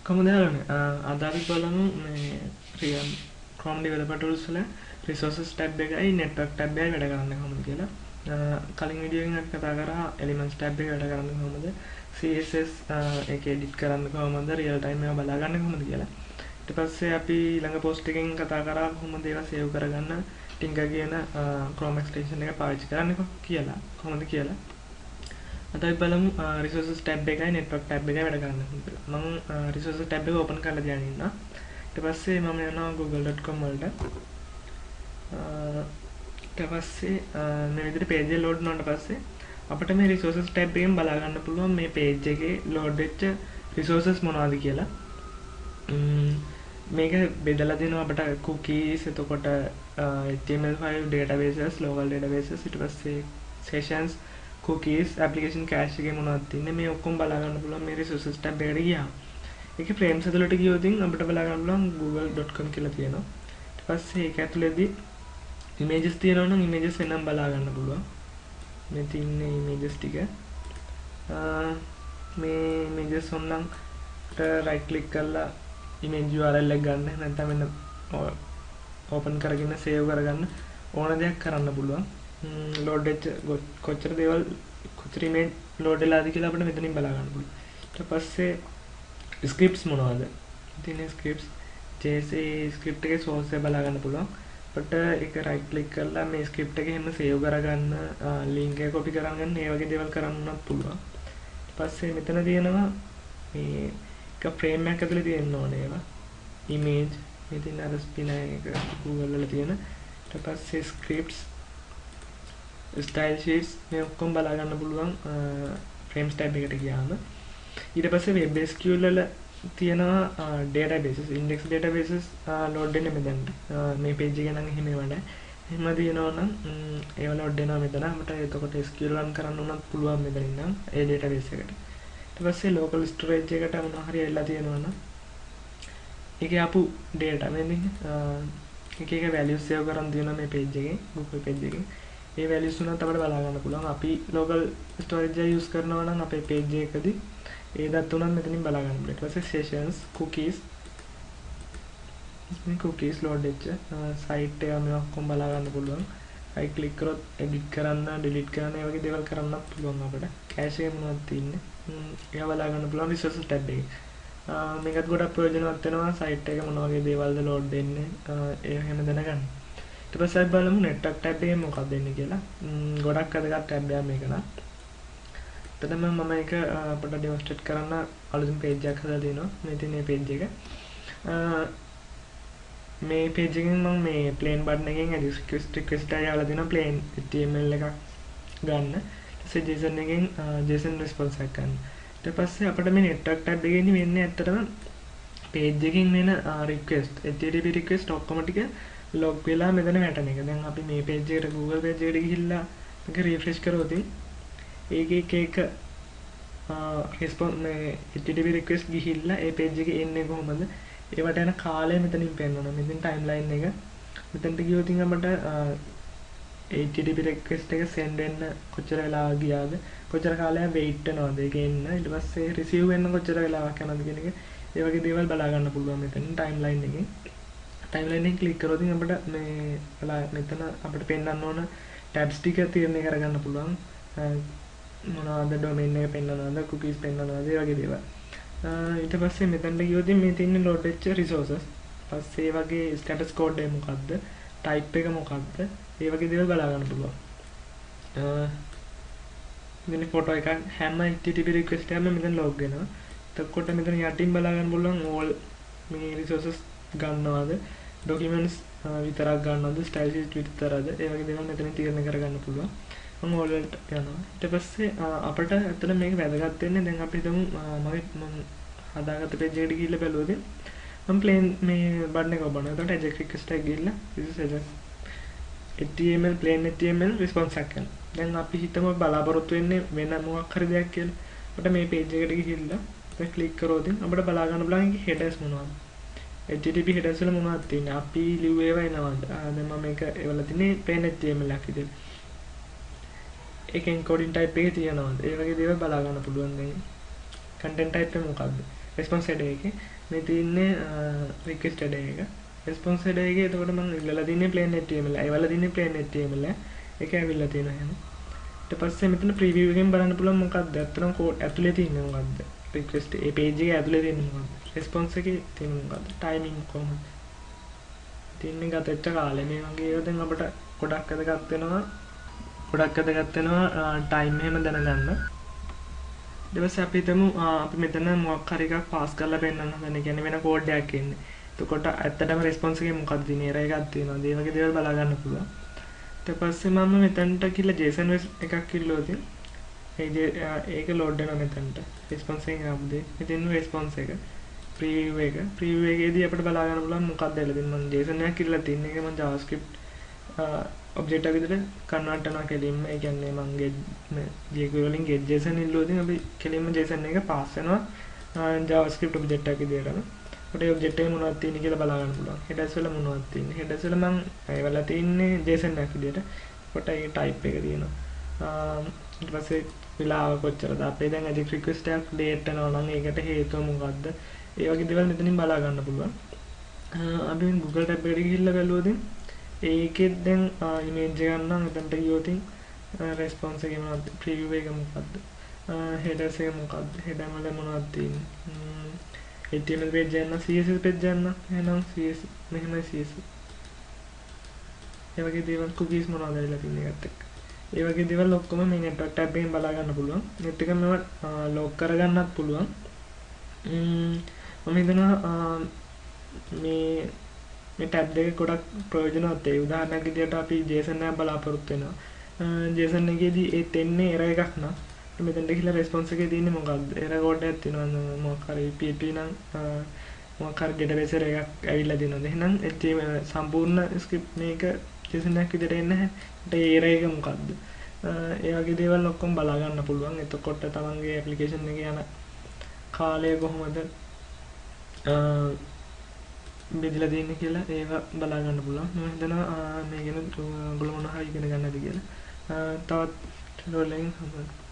කොහොමද හරන්නේ? අද අපි බලමු මේ Chrome Developer Tools වල Resources tab එකයි Network tab එකයි වැඩ කරන්නේ කොහොමද කියලා. කලින් වීඩියෝ එකකින් අපි කතා කරා Elements tab එක වැඩ කරන්නේ කොහොමද, CSS එක edit කරන්නේ කොහොමද, real time ඒවා බලාගන්නේ කොහොමද කියලා. ඊට පස්සේ අපි ළඟ post එකකින් කතා කරා කොහොමද ඒවා save කරගන්න Tinker කියන Chrome extension එක පාවිච්චි කරන්නේ කොහොමද කියලා. අද අපි බලමු resources tab එකයි network tab එකයි වැඩ කරන්න කොහොමද කියලා. මම resources tab එක open කරලා තියාගෙන ඉන්නවා. ඊට පස්සේ මම යනවා google.com වලට. ඊට පස්සේ මේ විදිහට page එක load වුණාට පස්සේ අපිට මේ resources tab එකෙන් බලා ගන්න පුළුවන් මේ page එකේ load වෙච්ච resources මොනවද කියලා. මේක බෙදලා දෙනවා අපිට cookies, එතකොට HTML5 databases, local databases, ඊට පස්සේ sessions, cookies, application cache එකේ මොනවද තියෙන්නේ මේ ඔක්කොම බලා ගන්න පුළුවන් මේ resources tab එකට ගියාම. ඒකේ frames ඇතුළට ගියොත් අපිට බලා ගන්න පුළුවන් google.com කියලා තියෙනවා. ඊට පස්සේ ඒක ඇතුළේදී images තියෙනවා නම් images වෙනම බලා ගන්න පුළුවන්. මේ තියෙන images ටික. මේ images ඔන්නම් right click කරලා image URL එක ගන්න, නැත්නම් වෙන open කරගෙන save කරගන්න ඕන දෙයක් කරන්න පුළුවන්. load වෙච්ච කොච්චර දේවල් කොච්චර image load වෙලාද කියලා අපිට මෙතනින් බලා ගන්න පුළුවන්. ඊට පස්සේ scripts මොනවද? ඉතින් scripts JS script එකේ source එක බලා ගන්න පුළුවන්. අපිට ඒක right click කරලා මේ script එක එහෙම save කරගන්න, link එක copy කරගන්න, ඒ වගේ දේවල් කරන්නත් පුළුවන්. ඊට පස්සේ මෙතන තියෙනවා මේ එක frame එකක් ඇතුලේ තියෙන්න ඕනේ ඒවා. image මේ තියෙන අර spin එක Google වල තියෙන. ඊට පස්සේ scripts, style sheets මේ ඔක්කොම බලා ගන්න පුළුවන් frames tab එකට ගියාම. ඊට පස්සේ web SQL වල තියෙනවා databases, index databases load වෙන්නේ මෙතනට. මේ page එකේ නම් එහෙම ඒවා නැහැ. එහෙම දිනනවා නම් ඒවා load වෙනවා මෙතන. අපිට එතකොට SQL run කරන්න උනත් පුළුවන් මෙතනින් නම් ඒ database එකට. ඊට පස්සේ local storage එකට මොනවා හරි ඇවිල්ලා තියෙනවා නම් ඒකේ ආපු data මෙන්න එක එක values save කරන් තියෙනවා මේ page එකේ, Google page එකේ. ඒ values උනත් අපිට බලා ගන්න පුළුවන්. අපි local storage එක use කරනවා නම් අපේ page එකකදී ඒ දත් උනත් මෙතනින් බලා ගන්න පුළුවන්. ඊට පස්සේ sessions, cookies, මේ cookies load වෙච්ච site එක මේ ඔක්කොම බලා ගන්න පුළුවන්. right click කරොත් edit කරන්න, delete කරන්න, ඒ වගේ දේවල් කරන්නත් පුළුවන් අපිට. cache එක මොනවද තියෙන්නේ ඒවා බලා ගන්න පුළුවන් resources tab එකේ. මේකත් ගොඩක් ප්‍රයෝජනවත් වෙනවා site එක මොන වගේ දේවල්ද load වෙන්නේ ඒ හැම දැනගන්න. ඊට පස්සේ අපි බලමු network tab එකේ මොකක්ද වෙන්නේ කියලා. ගොඩක් වැදගත් tab එකක් මේක නම්. එතනම මම ඒක අපිට demonstrate කරන්න අලුතින් page එකක් හදලා දෙනවා. මේ තියෙන මේ page එක. මේ page එකෙන් මම මේ plain button එකෙන් request එකක් දාලා දෙනවා plain HTML එකක් ගන්න. ඊට පස්සේ JSON එකෙන් JSON response එකක් ගන්න. ඊට පස්සේ අපිට මේ network tab එකේදී වෙන්නේ ඇත්තටම page එකකින් වෙන request, HTTP request ඔක්කොම ටික log වෙලා මෙතන වැටෙන එක. දැන් අපි මේ page එකට Google page එකට ගිහිල්ලා මේක refresh කරොත් ඒකේ එක response මේ HTTP request ගිහිල්ලා ඒ page එකේ එන්නේ කොහොමද? ඒවට යන කාලය මෙතනින් පෙන්නනවා. මෙතන timeline එක. මෙතනට ගියොත් අපිට HTTP request එක send වෙන්න කොච්චර වෙලාවක් ගියාද? කොච්චර කාලයක් wait වෙනවද ඒක එන්න? ඊට පස්සේ receive වෙන්න කොච්චර වෙලාවක් යනවද කියන එක ඒ වගේ දේවල් බලා ගන්න පුළුවන් මෙතන timeline එකෙන්. timeline එක click කරොත් අපිට මේ මෙතන අපිට පෙන්වන්න ඕන tabs ටික තීරණය කරගන්න පුළුවන්. මොනවාද domain එක පෙන්වනවද, cookies පෙන්වනවද, ඒ වගේ දේවල්. ඊට පස්සේ මෙතනට ගියොත් මේ තියෙන load වෙච්ච resources. පස්සේ ඒ වගේ status code එක මොකක්ද, type එක මොකක්ද, ඒ වගේ දේවල් බලා ගන්න පුළුවන්. මෙන්න photo එකක් හැම HTTP request එකක්ම මෙතන log වෙනවා. එතකොට මෙතන යටින් බලා ගන්න පුළුවන් all මේ resources ගන්නවද, documents විතරක් ගන්නවද, style sheet විතරද, ඒ වගේ දේවල් මෙතන තීරණය කරගන්න පුළුවන්. මම all වලට යනවා. ඊට පස්සේ අපිට ඇත්තට මේක වැදගත් වෙන්නේ දැන් අපි හිතමු මම හදාගත්ත page එකට ගිහිල්ලා බැලුවොත් මම plain මේ button එක ඔබනවා. එතකොට AJAX request එක ගිහිල්ලා this is AJAX HTML plain HTML response එකක් කරනවා. දැන් අපි හිතමු බලාපොරොත්තු වෙන්නේ වෙන මොකක් හරි දෙයක් කියලා. අපිට මේ page එකට ගිහිල්ලා දැන් click කරොත් අපිට බලා ගන්න පුළුවන් ඒකේ headers මොනවද? HTTP headers වල මොනවද තියෙන්නේ? අපි ලිව්ව ඒවා එනවද? දැන් මම මේක ඒවල තියෙන්නේ plain HTML එකක් විදිහට. ඒක encoding type එකේ තියෙනවද? ඒ වගේ දේවල් බලා ගන්න පුළුවන් දැන්. content type එක මොකක්ද? response header එකේ මේ තියෙන්නේ request header එක. response header එකේ එතකොට මම ඉල්ලලා තින්නේ plain html. ඒවල තින්නේ plain html. ඒක ඇවිල්ලා තියෙනවා එහෙනම්. ඊට පස්සේ මෙතන preview එකෙන් බලන්න පුළුවන් මොකක්ද ඇත්තටම code ඇතුලේ තියෙන්නේ මොකක්ද. request ඒ page එකේ ඇතුලේ තියෙන්නේ මොකක්ද. response එකේ තියෙන්නේ මොකක්ද. timing කොහොමද. තින්නේ ගතච්ච කාලේ මේ වගේ ඒවා දැන් අපිට ගොඩක් වැදගත් වෙනවා time එහෙම දැනගන්න. ඊට පස්සේ අපි හිතමු අපි මෙතන මොකක් හරි එකක් පාස් කරලා පෙන්නන්න හදන. ඒ කියන්නේ වෙන කෝඩ් එකක් එන්නේ. එතකොට ඇත්තටම response එකේ මොකක්ද තියෙන්නේ? error එකක් තියෙනවා. ඒ වගේ දේවල් බලා ගන්න පුළුවන්. ඊට පස්සේ මම මෙතනට කියලා JSON එකක් කිල්ලුවොත් ඒක load වෙනවා මෙතනට. response එකෙන් ආපුදේ. මෙතන response එක preview එකේදී අපිට බලා ගන්න පුළුවන් මොකක්ද කියලා. දැන් මම JSON එකක් කියලා තියෙන එක මම JavaScript object එක විදිහට convert කරනවා කෙලින්ම. ඒ කියන්නේ මම jQuery වලින් get JSON ඉල්ලුවොත් අපි කෙලින්ම JSON එක pass වෙනවා JavaScript object එකක විදිහටම. කොට ඒ object එකේ මොනවද තියෙන්නේ කියලා බලා ගන්න පුළුවන්. headers වල මොනවද තියෙන්නේ. headers වල මම ඒවල තියෙන්නේ JSON එකක් විදිහට. කොට ඒ type එක තියෙනවා. ඊට පස්සේ විලාව කොච්චරද අපේ දැන් edit request එකක් late වෙනවා නම් ඒකට හේතුව මොකද්ද? ඒ වගේ දේවල් මෙතනින් බලා ගන්න පුළුවන්. අපි Google tab එකට ගිහිල්ලා බලුවොත් ඒකෙත් දැන් image එක ගන්න මෙතනට ගියොත් response එක මොනවද? preview එක මොකද්ද? headers එක මොකද්ද? header වල මොනවද තියෙන්නේ? HTML page යන්න CSS page යන්න එහෙනම් CSS මෙහෙමයි CSS. ඒ වගේ දේවල් cookies මොනවද කියලා තියෙන එකත් එක්ක. ඒ වගේ දේවල් ඔක්කොම මේ network tab එකෙන් බලා ගන්න පුළුවන්. net එක මේව log කරගන්නත් පුළුවන්. මම හිතනවා මේ tab දෙක ගොඩක් ප්‍රයෝජනවත් ඒ උදාහරණයක් විදිහට අපි JSON එකක් බලාපොරොත්තු වෙනවා. JSON එකේදී ඒ තෙන්නේ error එකක් නා මෙතනට ගිහලා response එකේ තියෙන්නේ මොකක්ද? error code එකක් තියෙනවා මොකක් හරි PHP නම් මොකක් හරි database error එකක් ඇවිල්ලා තියෙනවා. එහෙනම් සම්පූර්ණ script මේක JSON එකක් විදිහට එන්නේ නැහැ. ඒ error එක මොකක්ද? ඒ වගේ දේවල් ඔක්කොම බලා ගන්න පුළුවන්. එතකොට තමන්ගේ application එකේ යන කාලය කොහොමද බෙදලා තියෙන්නේ කියලා ඒව බලා ගන්න පුළුවන්. මම හිතනවා මේ ගැන ඔයගොල්ලෝ මොනවා හරි ඉගෙන ගන්නද කියලා. තවත් tutorial එකකින් හම්බ වෙනවා.